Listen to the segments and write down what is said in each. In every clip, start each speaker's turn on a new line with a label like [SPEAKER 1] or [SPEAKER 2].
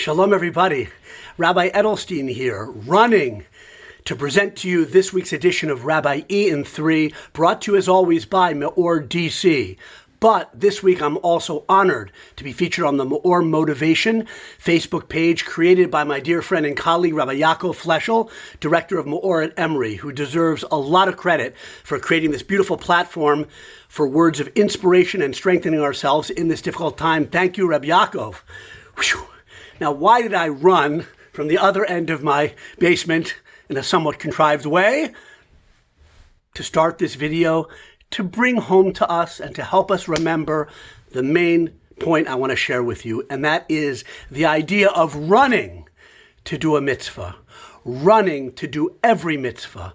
[SPEAKER 1] Shalom, everybody. Rabbi Edelstein here, running to present to you this week's edition of Rabbi E in 3, brought to you as always by MEOR DC. But this week I'm also honored to be featured on the MEOR Motivation Facebook page created by my dear friend and colleague Rabbi Yaakov Fleschel, director of MEOR at Emory, who deserves a lot of credit for creating this beautiful platform for words of inspiration and strengthening ourselves in this difficult time. Thank you, Rabbi Yaakov. Whew. Now, why did I run from the other end of my basement in a somewhat contrived way? To start this video, to bring home to us and to help us remember the main point I want to share with you, and that is the idea of running to do a mitzvah, running to do every mitzvah,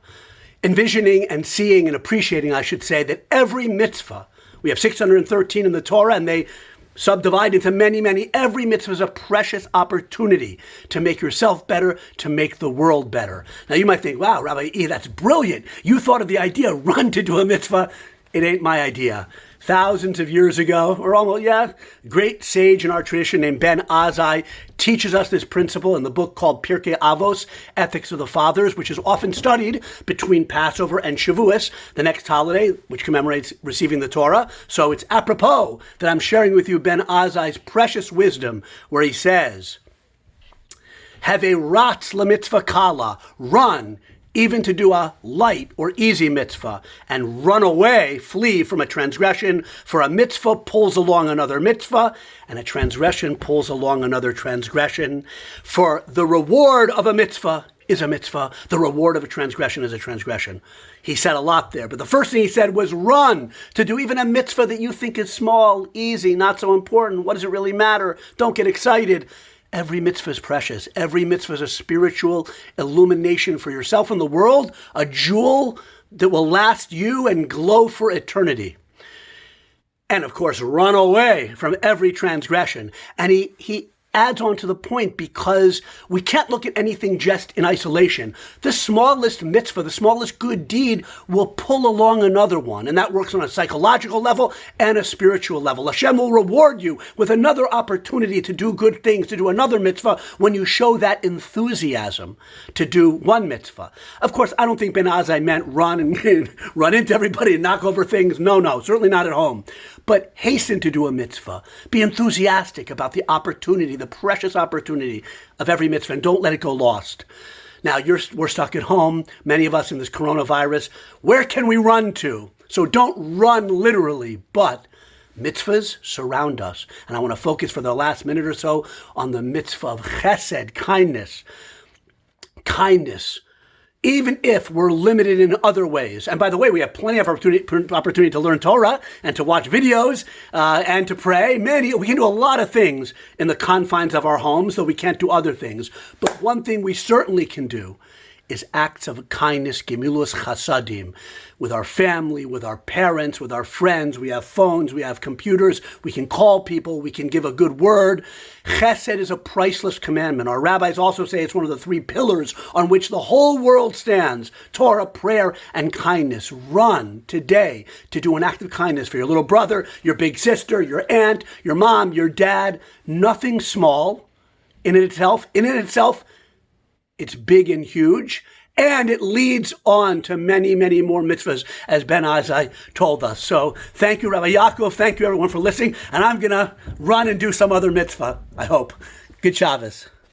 [SPEAKER 1] envisioning and seeing and appreciating, I should say, that every mitzvah, we have 613 in the Torah, and they subdivide into many. Every mitzvah is a precious opportunity to make yourself better, to make the world better. Now you might think, wow, Rabbi E, that's brilliant. You thought of the idea, run to do a mitzvah. It ain't my idea. Thousands of years ago, or almost, great sage in our tradition named Ben Azai teaches us this principle in the book called Pirkei Avos, Ethics of the Fathers, which is often studied between Passover and Shavuos, the next holiday, which commemorates receiving the Torah. So it's apropos that I'm sharing with you Ben Azai's precious wisdom, where he says, have a ratz lemitzvah kala, run, even to do a light or easy mitzvah, and run away, flee from a transgression, for a mitzvah pulls along another mitzvah, and a transgression pulls along another transgression. For the reward of a mitzvah is a mitzvah, the reward of a transgression is a transgression. He said a lot there, but the first thing he said was run to do even a mitzvah that you think is small, easy, not so important. What does it really matter? Don't get excited. Every mitzvah is precious. Every mitzvah is a spiritual illumination for yourself and the world, a jewel that will last you and glow for eternity. And of course, run away from every transgression. And he adds on to the point, because we can't look at anything just in isolation. The smallest mitzvah, the smallest good deed will pull along another one. And that works on a psychological level and a spiritual level. Hashem will reward you with another opportunity to do good things, to do another mitzvah, when you show that enthusiasm to do one mitzvah. Of course, I don't think Ben Azai meant run and run into everybody and knock over things. No, certainly not at home. But hasten to do a mitzvah. Be enthusiastic about the opportunity, the precious opportunity of every mitzvah, and don't let it go lost. Now, we're stuck at home, many of us in this coronavirus. Where can we run to? So don't run literally, but mitzvahs surround us. And I want to focus for the last minute or so on the mitzvah of chesed, kindness. Kindness. Even if we're limited in other ways. And by the way, we have plenty of opportunity to learn Torah and to watch videos and to pray. We can do a lot of things in the confines of our homes, though we can't do other things. But one thing we certainly can do is acts of kindness, gemilus chasadim, with our family, with our parents, with our friends. We have phones, we have computers, we can call people, we can give a good word. Chesed is a priceless commandment. Our rabbis also say it's one of the 3 pillars on which the whole world stands: Torah, prayer, and kindness. Run today to do an act of kindness for your little brother, your big sister, your aunt, your mom, your dad. Nothing small in it itself. It's big and huge, and it leads on to many more mitzvahs, as Ben Azai told us. So thank you, Rabbi Yaakov. Thank you, everyone, for listening. And I'm going to run and do some other mitzvah, I hope. Good Shabbos.